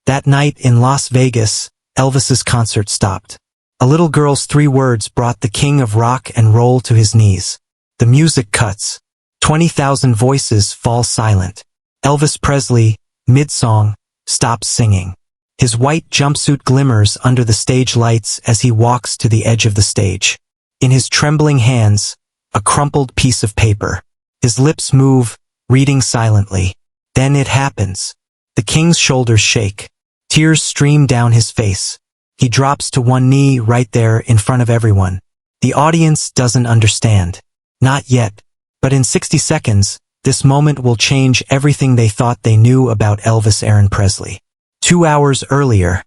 That night in Las Vegas, Elvis's concert stopped. A little girl's 3 words brought the king of rock and roll to his knees. The music cuts. 20,000 voices fall silent. Elvis Presley, mid-song, stops singing. His white jumpsuit glimmers under the stage lights as he walks to the edge of the stage. In his trembling hands, a crumpled piece of paper. His lips move, reading silently. Then it happens. The king's shoulders shake. Tears stream down his face. He drops to one knee right there in front of everyone. The audience doesn't understand. Not yet. But in 60 seconds, this moment will change everything they thought they knew about Elvis Aaron Presley. 2 hours earlier,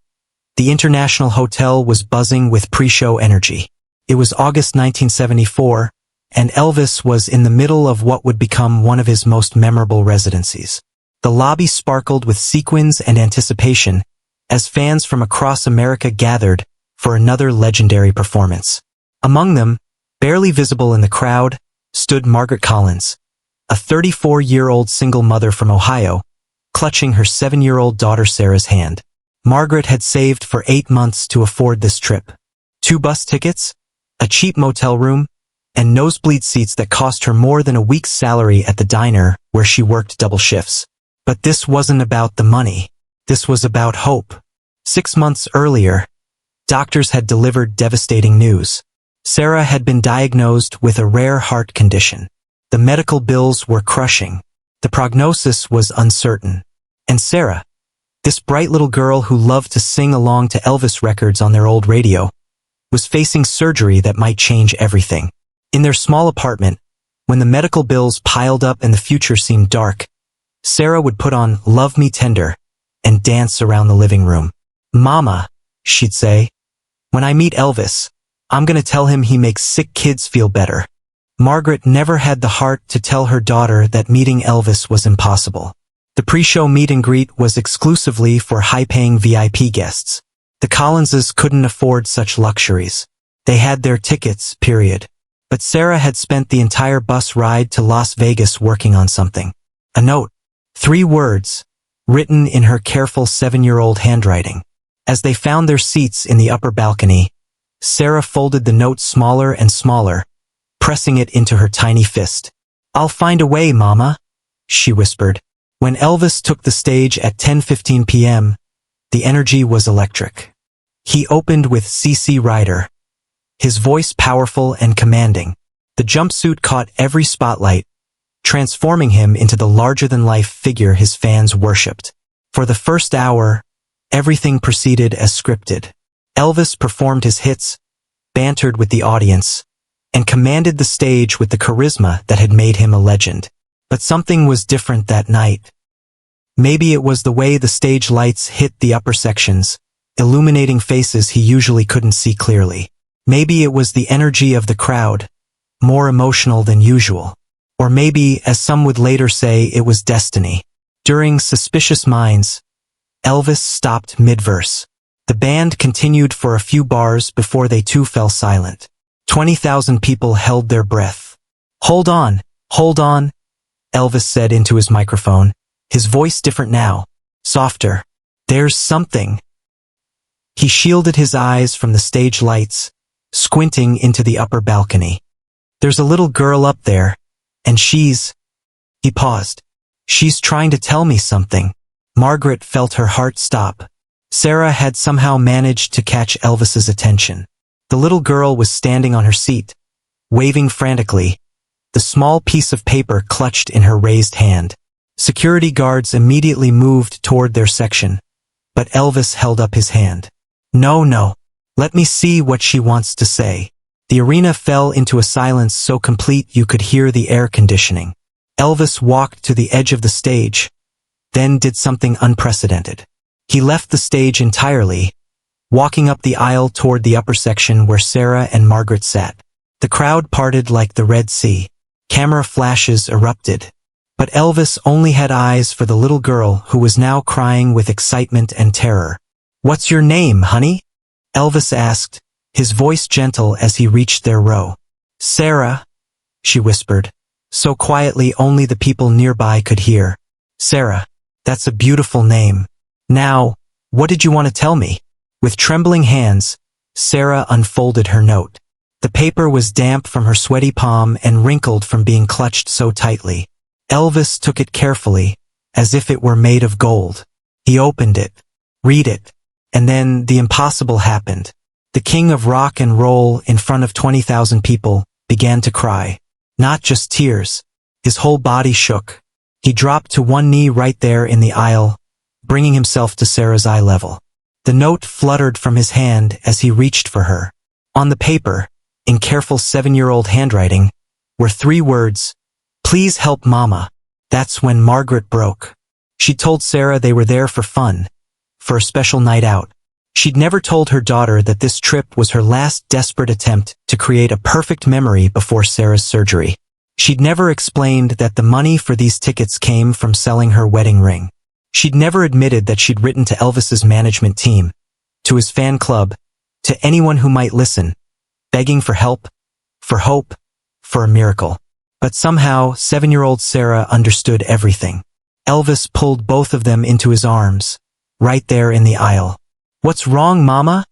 the International Hotel was buzzing with pre-show energy. It was August 1974, and Elvis was in the middle of what would become one of his most memorable residencies. The lobby sparkled with sequins and anticipation as fans from across America gathered for another legendary performance. Among them, barely visible in the crowd, stood Margaret Collins, a 34-year-old single mother from Ohio, clutching her 7-year-old daughter Sarah's hand. Margaret had saved for 8 months to afford this trip. 2 bus tickets, a cheap motel room, and nosebleed seats that cost her more than a week's salary at the diner where she worked double shifts. But this wasn't about the money. This was about hope. 6 months earlier, doctors had delivered devastating news. Sarah had been diagnosed with a rare heart condition. The medical bills were crushing. The prognosis was uncertain. And Sarah, this bright little girl who loved to sing along to Elvis records on their old radio, was facing surgery that might change everything. In their small apartment, when the medical bills piled up and the future seemed dark, Sarah would put on Love Me Tender and dance around the living room. "Mama," she'd say, "when I meet Elvis, I'm gonna tell him he makes sick kids feel better." Margaret never had the heart to tell her daughter that meeting Elvis was impossible. The pre-show meet and greet was exclusively for high-paying VIP guests. The Collinses couldn't afford such luxuries. They had their tickets, period. But Sarah had spent the entire bus ride to Las Vegas working on something. A note. 3 words, written in her careful 7-year-old handwriting. As they found their seats in the upper balcony, Sarah folded the note smaller and smaller, pressing it into her tiny fist. "I'll find a way, Mama," she whispered. When Elvis took the stage at 10:15 p.m., the energy was electric. He opened with CC Rider, his voice powerful and commanding. The jumpsuit caught every spotlight, transforming him into the larger-than-life figure his fans worshipped. For the first hour, everything proceeded as scripted. Elvis performed his hits, bantered with the audience, and commanded the stage with the charisma that had made him a legend. But something was different that night. Maybe it was the way the stage lights hit the upper sections, illuminating faces he usually couldn't see clearly. Maybe it was the energy of the crowd, more emotional than usual. Or maybe, as some would later say, it was destiny. During Suspicious Minds, Elvis stopped mid-verse. The band continued for a few bars before they too fell silent. 20,000 people held their breath. Hold on, Elvis said into his microphone, his voice different now, softer. "There's something." He shielded his eyes from the stage lights, squinting into the upper balcony. "There's a little girl up there, and she's—" He paused. "She's trying to tell me something." Margaret felt her heart stop. Sarah had somehow managed to catch Elvis's attention. The little girl was standing on her seat, waving frantically, the small piece of paper clutched in her raised hand. Security guards immediately moved toward their section, but Elvis held up his hand. No, let me see what she wants to say." The arena fell into a silence so complete you could hear the air conditioning. Elvis walked to the edge of the stage, then did something unprecedented. He left the stage entirely, walking up the aisle toward the upper section where Sarah and Margaret sat. The crowd parted like the Red Sea. Camera flashes erupted. But Elvis only had eyes for the little girl who was now crying with excitement and terror. "What's your name, honey?" Elvis asked, his voice gentle as he reached their row. "Sarah," she whispered, so quietly only the people nearby could hear. "Sarah, that's a beautiful name. Now, What did you want to tell me? With trembling hands, Sarah unfolded her note. The paper was damp from her sweaty palm and wrinkled from being clutched so tightly. Elvis took it carefully, as if it were made of gold. He opened it, read it, and then the impossible happened. The king of rock and roll, in front of 20,000 people, began to cry. Not just tears. His whole body shook. He dropped to one knee right there in the aisle, bringing himself to Sarah's eye level. The note fluttered from his hand as he reached for her. On the paper, in careful 7-year-old handwriting, were 3 words, "Please help Mama." That's when Margaret broke. She told Sarah they were there for fun, for a special night out. She'd never told her daughter that this trip was her last desperate attempt to create a perfect memory before Sarah's surgery. She'd never explained that the money for these tickets came from selling her wedding ring. She'd never admitted that she'd written to Elvis's management team, to his fan club, to anyone who might listen, begging for help, for hope, for a miracle. But somehow, 7-year-old Sarah understood everything. Elvis pulled both of them into his arms, right there in the aisle. "What's wrong, Mama?"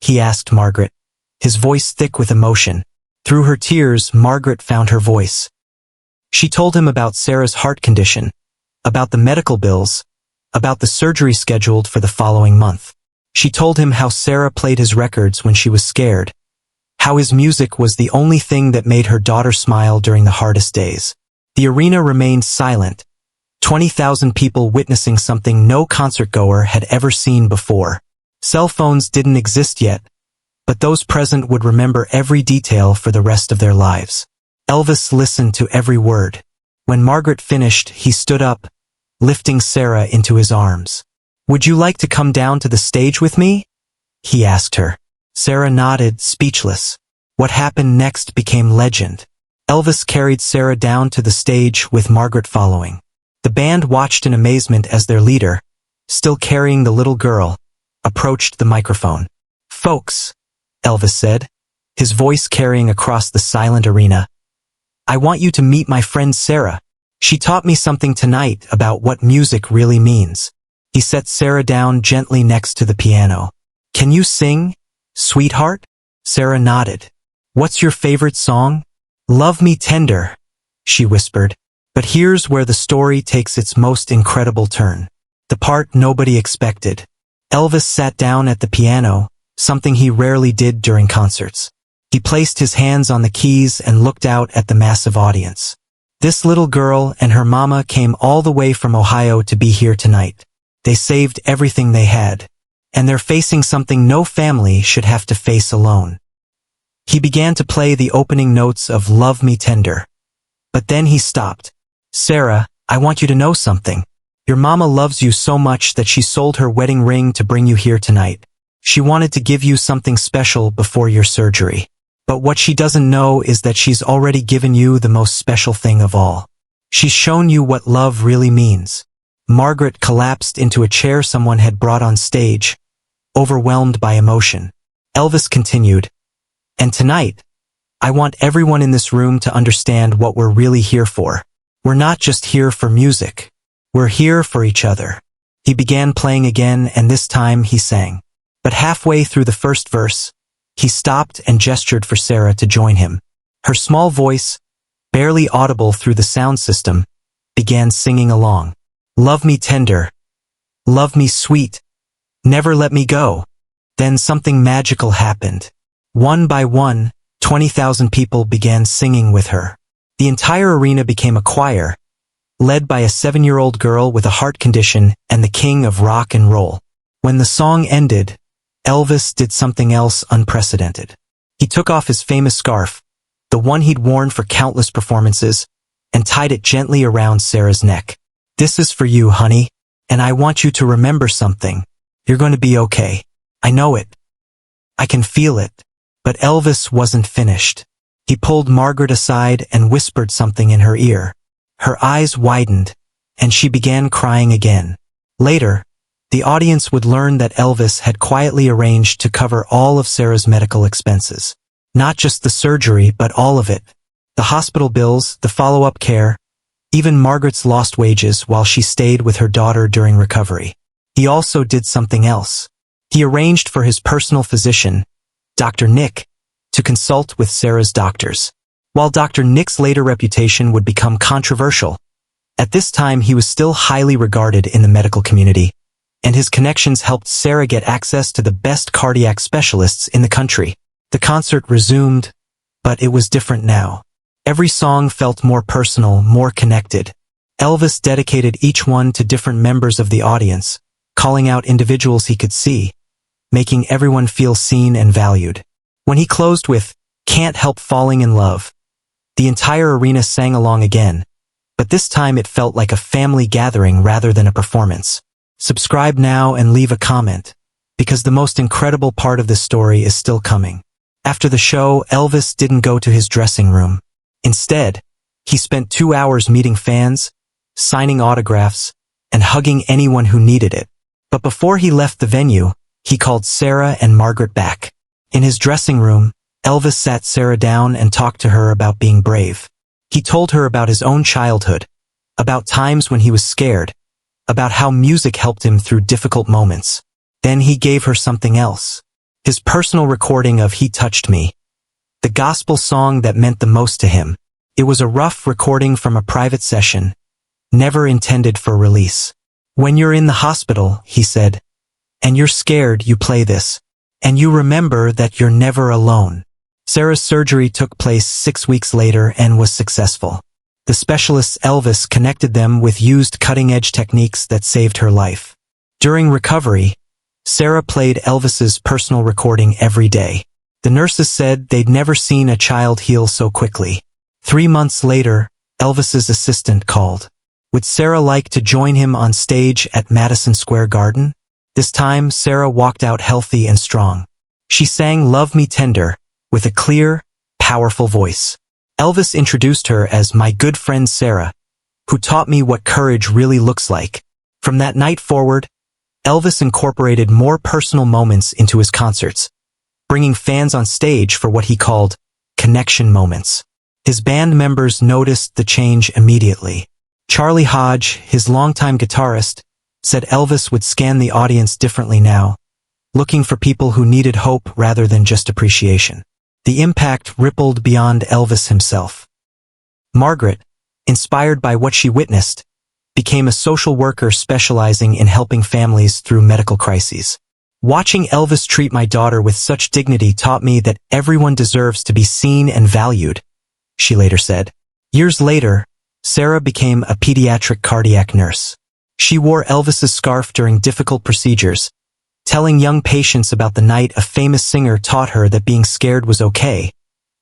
he asked Margaret, his voice thick with emotion. Through her tears, Margaret found her voice. She told him about Sarah's heart condition, about the medical bills, about the surgery scheduled for the following month. She told him how Sarah played his records when she was scared, how his music was the only thing that made her daughter smile during the hardest days. The arena remained silent, 20,000 people witnessing something no concertgoer had ever seen before. Cell phones didn't exist yet, but those present would remember every detail for the rest of their lives. Elvis listened to every word. When Margaret finished, he stood up, lifting Sarah into his arms. "Would you like to come down to the stage with me?" he asked her. Sarah nodded, speechless. What happened next became legend. Elvis carried Sarah down to the stage with Margaret following. The band watched in amazement as their leader, still carrying the little girl, approached the microphone. "Folks," Elvis said, his voice carrying across the silent arena, "I want you to meet my friend Sarah. She taught me something tonight about what music really means." He set Sarah down gently next to the piano. "Can you sing, sweetheart?" Sarah nodded. "What's your favorite song?" "Love Me Tender," she whispered. But here's where the story takes its most incredible turn. The part nobody expected. Elvis sat down at the piano, something he rarely did during concerts. He placed his hands on the keys and looked out at the massive audience. This little girl and her mama came all the way from Ohio to be here tonight. They saved everything they had, and they're facing something no family should have to face alone. He began to play the opening notes of Love Me Tender. But then he stopped. "Sarah, I want you to know something. Your mama loves you so much that she sold her wedding ring to bring you here tonight. She wanted to give you something special before your surgery. But what she doesn't know is that she's already given you the most special thing of all. She's shown you what love really means." Margaret collapsed into a chair someone had brought on stage, overwhelmed by emotion. Elvis continued, "And tonight, I want everyone in this room to understand what we're really here for. We're not just here for music. We're here for each other." He began playing again, and this time he sang. But halfway through the first verse, he stopped and gestured for Sarah to join him. Her small voice, barely audible through the sound system, began singing along. "Love me tender. Love me sweet. Never let me go." Then something magical happened. One by one, 20,000 people began singing with her. The entire arena became a choir, led by a 7-year-old girl with a heart condition and the king of rock and roll. When the song ended, Elvis did something else unprecedented. He took off his famous scarf, the one he'd worn for countless performances, and tied it gently around Sarah's neck. "This is for you, honey, and I want you to remember something. You're going to be okay. I know it. I can feel it." But Elvis wasn't finished. He pulled Margaret aside and whispered something in her ear. Her eyes widened, and she began crying again. Later, the audience would learn that Elvis had quietly arranged to cover all of Sarah's medical expenses. Not just the surgery, but all of it. The hospital bills, the follow-up care, even Margaret's lost wages while she stayed with her daughter during recovery. he also did something else. He arranged for his personal physician, Dr. Nick, to consult with Sarah's doctors. While Dr. Nick's later reputation would become controversial, at this time he was still highly regarded in the medical community, and his connections helped Sarah get access to the best cardiac specialists in the country. The concert resumed, but it was different now. Every song felt more personal, more connected. Elvis dedicated each one to different members of the audience, calling out individuals he could see, making everyone feel seen and valued. When he closed with "Can't Help Falling in Love," the entire arena sang along again, but this time it felt like a family gathering rather than a performance. Subscribe now and leave a comment, because the most incredible part of this story is still coming. After the show, Elvis didn't go to his dressing room. Instead, he spent 2 hours meeting fans, signing autographs, and hugging anyone who needed it. But before he left the venue, he called Sarah and Margaret back. In his dressing room, Elvis sat Sarah down and talked to her about being brave. He told her about his own childhood, about times when he was scared, about how music helped him through difficult moments. Then he gave her something else. His personal recording of "He Touched Me," the gospel song that meant the most to him. It was a rough recording from a private session, never intended for release. "When you're in the hospital," he said, "and you're scared, you play this. And you remember that you're never alone." Sarah's surgery took place 6 weeks later and was successful. The specialists Elvis connected them with used cutting-edge techniques that saved her life. During recovery, Sarah played Elvis's personal recording every day. The nurses said they'd never seen a child heal so quickly. 3 months later, Elvis's assistant called. Would Sarah like to join him on stage at Madison Square Garden? This time, Sarah walked out healthy and strong. She sang "Love Me Tender" with a clear, powerful voice. Elvis introduced her as "my good friend Sarah, who taught me what courage really looks like." From that night forward, Elvis incorporated more personal moments into his concerts, bringing fans on stage for what he called connection moments. His band members noticed the change immediately. Charlie Hodge, his longtime guitarist, said Elvis would scan the audience differently now, looking for people who needed hope rather than just appreciation. The impact rippled beyond Elvis himself. Margaret, inspired by what she witnessed, became a social worker specializing in helping families through medical crises. "Watching Elvis treat my daughter with such dignity taught me that everyone deserves to be seen and valued," she later said. Years later, Sarah became a pediatric cardiac nurse. She wore Elvis's scarf during difficult procedures, telling young patients about the night a famous singer taught her that being scared was okay,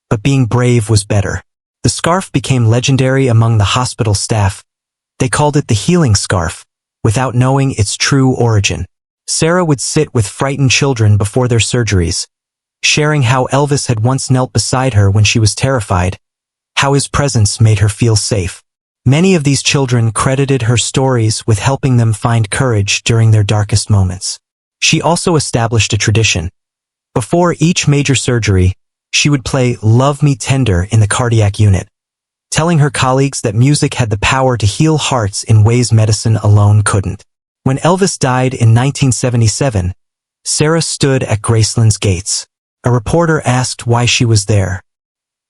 but being brave was better. The scarf became legendary among the hospital staff. They called it the healing scarf, without knowing its true origin. Sarah would sit with frightened children before their surgeries, sharing how Elvis had once knelt beside her when she was terrified, how his presence made her feel safe. Many of these children credited her stories with helping them find courage during their darkest moments. She also established a tradition. Before each major surgery, she would play "Love Me Tender" in the cardiac unit, telling her colleagues that music had the power to heal hearts in ways medicine alone couldn't. When Elvis died in 1977, Sarah stood at Graceland's gates. A reporter asked why she was there.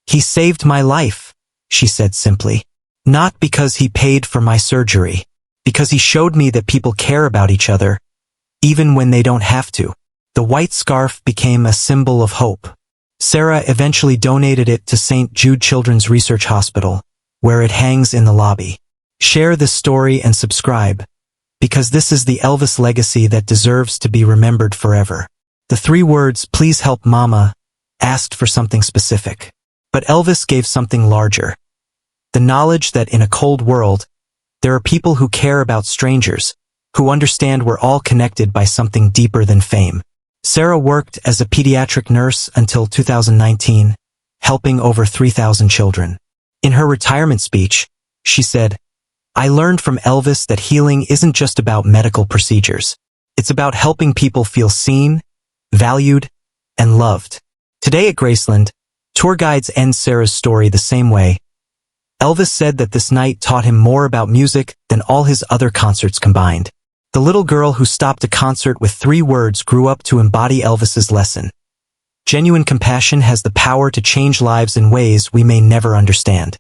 "He saved my life," she said simply. "Not because he paid for my surgery, because he showed me that people care about each other, even when they don't have to." The white scarf became a symbol of hope. Sarah eventually donated it to St. Jude Children's Research Hospital, where it hangs in the lobby. Share this story and subscribe, because this is the Elvis legacy that deserves to be remembered forever. The 3 words, "Please help Mama," asked for something specific. But Elvis gave something larger. The knowledge that in a cold world, there are people who care about strangers, who understand we're all connected by something deeper than fame. Sarah worked as a pediatric nurse until 2019, helping over 3,000 children. In her retirement speech, she said, "I learned from Elvis that healing isn't just about medical procedures. It's about helping people feel seen, valued, and loved." Today at Graceland, tour guides end Sarah's story the same way. Elvis said that this night taught him more about music than all his other concerts combined. The little girl who stopped a concert with 3 words grew up to embody Elvis's lesson. Genuine compassion has the power to change lives in ways we may never understand.